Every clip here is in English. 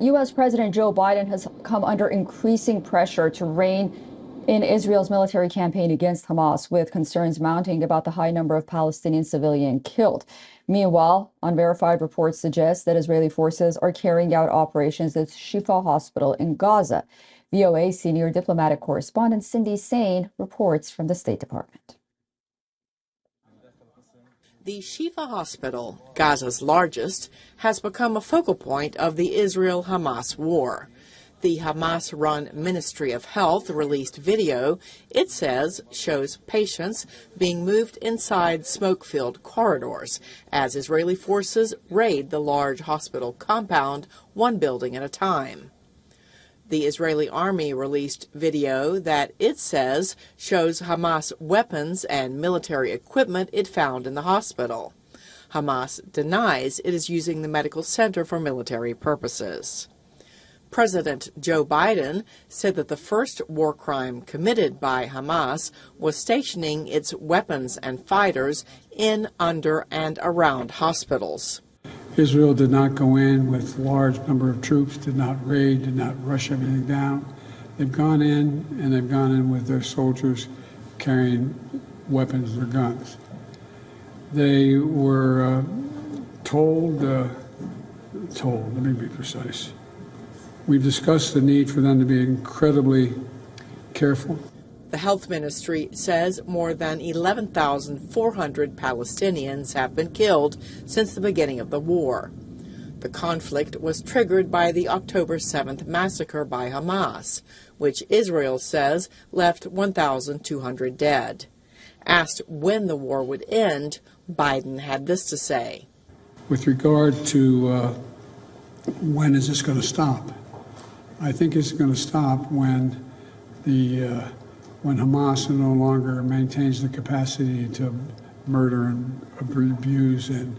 U.S. President Joe Biden has come under increasing pressure to rein in Israel's military campaign against Hamas, with concerns mounting about the high number of Palestinian civilians killed. Meanwhile, unverified reports suggest that Israeli forces are carrying out operations at Shifa Hospital in Gaza. VOA senior diplomatic correspondent Cindy Sain reports from the State Department. The Shifa Hospital, Gaza's largest, has become a focal point of the Israel-Hamas war. The Hamas-run Ministry of Health released video, it says, shows patients being moved inside smoke-filled corridors as Israeli forces raid the large hospital compound, one building at a time. The Israeli army released video that it says shows Hamas weapons and military equipment it found in the hospital. Hamas denies it is using the medical center for military purposes. President Joe Biden said that the first war crime committed by Hamas was stationing its weapons and fighters in, under, and around hospitals. Israel did not go in with large number of troops, did not raid, did not rush everything down. They've gone in, and they've gone in with their soldiers carrying weapons or guns. They were told, let me be precise. We've discussed the need for them to be incredibly careful. The health ministry says more than 11,400 Palestinians have been killed since the beginning of the war. The conflict was triggered by the October 7th massacre by Hamas, which Israel says left 1,200 dead. Asked when the war would end, Biden had this to say. With regard to when is this going to stop, I think it's going to stop when Hamas no longer maintains the capacity to murder and abuse and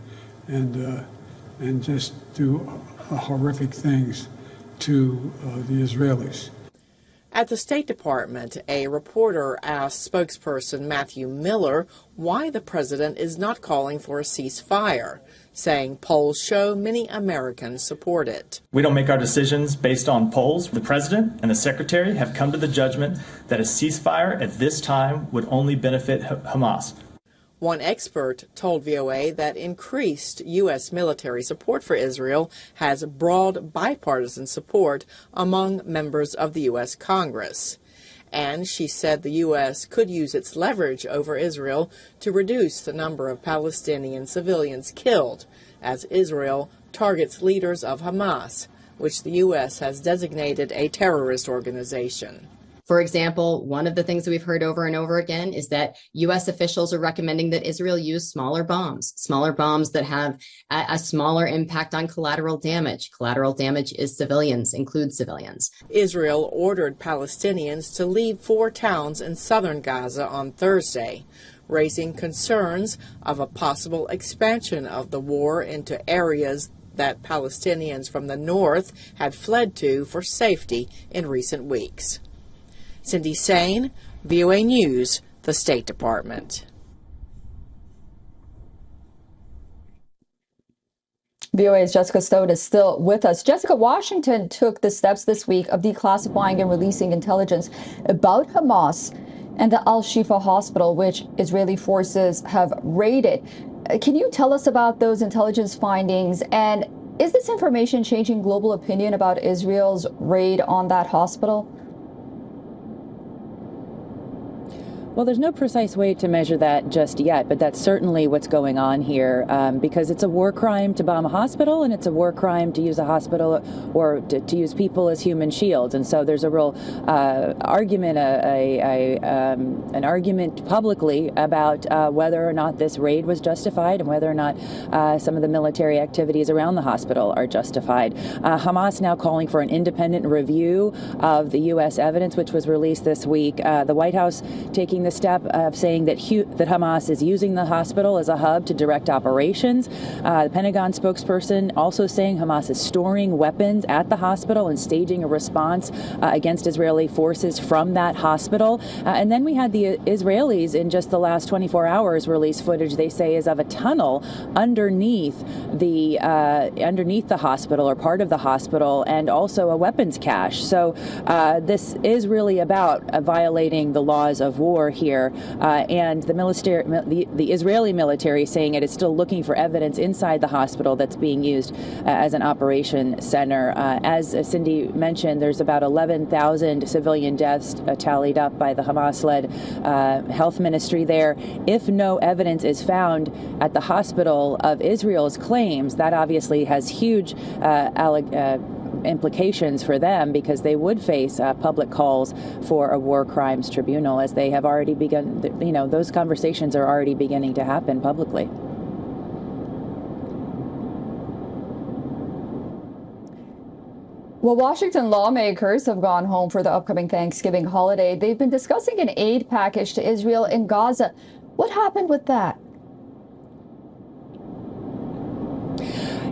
just do horrific things to the Israelis. At the State Department, a reporter asked spokesperson Matthew Miller why the president is not calling for a ceasefire, saying polls show many Americans support it. We don't make our decisions based on polls. The president and the secretary have come to the judgment that a ceasefire at this time would only benefit Hamas. One expert told VOA that increased U.S. military support for Israel has broad bipartisan support among members of the U.S. Congress. And she said the U.S. could use its leverage over Israel to reduce the number of Palestinian civilians killed, as Israel targets leaders of Hamas, which the U.S. has designated a terrorist organization. For example, one of the things that we've heard over and over again is that U.S. officials are recommending that Israel use smaller bombs that have a smaller impact on collateral damage. Collateral damage is civilians, includes civilians. Israel ordered Palestinians to leave 4 towns in southern Gaza on Thursday, raising concerns of a possible expansion of the war into areas that Palestinians from the north had fled to for safety in recent weeks. Cindy Sain, VOA News, the State Department. VOA's Jessica Stone is still with us. Jessica, Washington took the steps this week of declassifying and releasing intelligence about Hamas and the Al-Shifa hospital, which Israeli forces have raided. Can you tell us about those intelligence findings? And is this information changing global opinion about Israel's raid on that hospital? Well, there's no precise way to measure that just yet, but that's certainly what's going on here, because it's a war crime to bomb a hospital, and it's a war crime to use a hospital or to use people as human shields. And so there's a real argument, an argument publicly about whether or not this raid was justified and whether or not some of the military activities around the hospital are justified. Hamas now calling for an independent review of the U.S. evidence, which was released this week. The White House taking this the step of saying that Hamas is using the hospital as a hub to direct operations. The Pentagon spokesperson also saying Hamas is storing weapons at the hospital and staging a response against Israeli forces from that hospital. And then we had the Israelis in just the last 24 hours release footage they say is of a tunnel underneath the hospital, or part of the hospital, and also a weapons cache. So this is really about violating the laws of war here, and the Israeli military saying it is still looking for evidence inside the hospital that's being used as an operation center. As Cindy mentioned, there's about 11,000 civilian deaths tallied up by the Hamas-led health ministry there. If no evidence is found at the hospital of Israel's claims, that obviously has huge implications for them, because they would face public calls for a war crimes tribunal, as they have already begun. Those conversations are already beginning to happen publicly. Well, Washington lawmakers have gone home for the upcoming Thanksgiving holiday. They've been discussing an aid package to Israel in Gaza. What happened with that?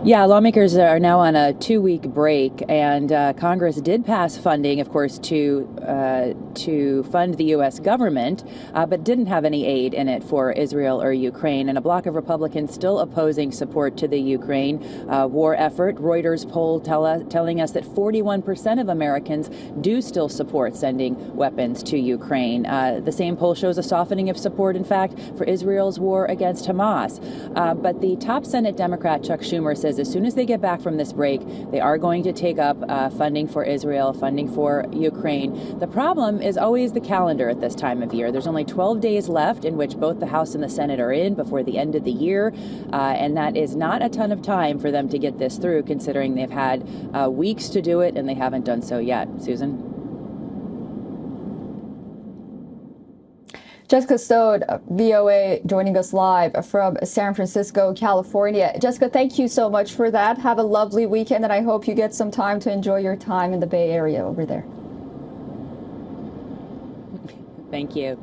Yeah, lawmakers are now on a 2-week break, and Congress did pass funding, of course, to fund the U.S. government, but didn't have any aid in it for Israel or Ukraine. And a block of Republicans still opposing support to the Ukraine war effort. Reuters poll telling us that 41% of Americans do still support sending weapons to Ukraine. The same poll shows a softening of support, in fact, for Israel's war against Hamas. But the top Senate Democrat, Chuck Schumer, says as soon as they get back from this break, they are going to take up funding for Israel, funding for Ukraine. The problem is always the calendar at this time of year. There's only 12 days left in which both the House and the Senate are in before the end of the year, and that is not a ton of time for them to get this through, considering they've had weeks to do it and they haven't done so yet. Susan? Jessica Stode, VOA, joining us live from San Francisco, California. Jessica, thank you so much for that. Have a lovely weekend, and I hope you get some time to enjoy your time in the Bay Area over there. Thank you.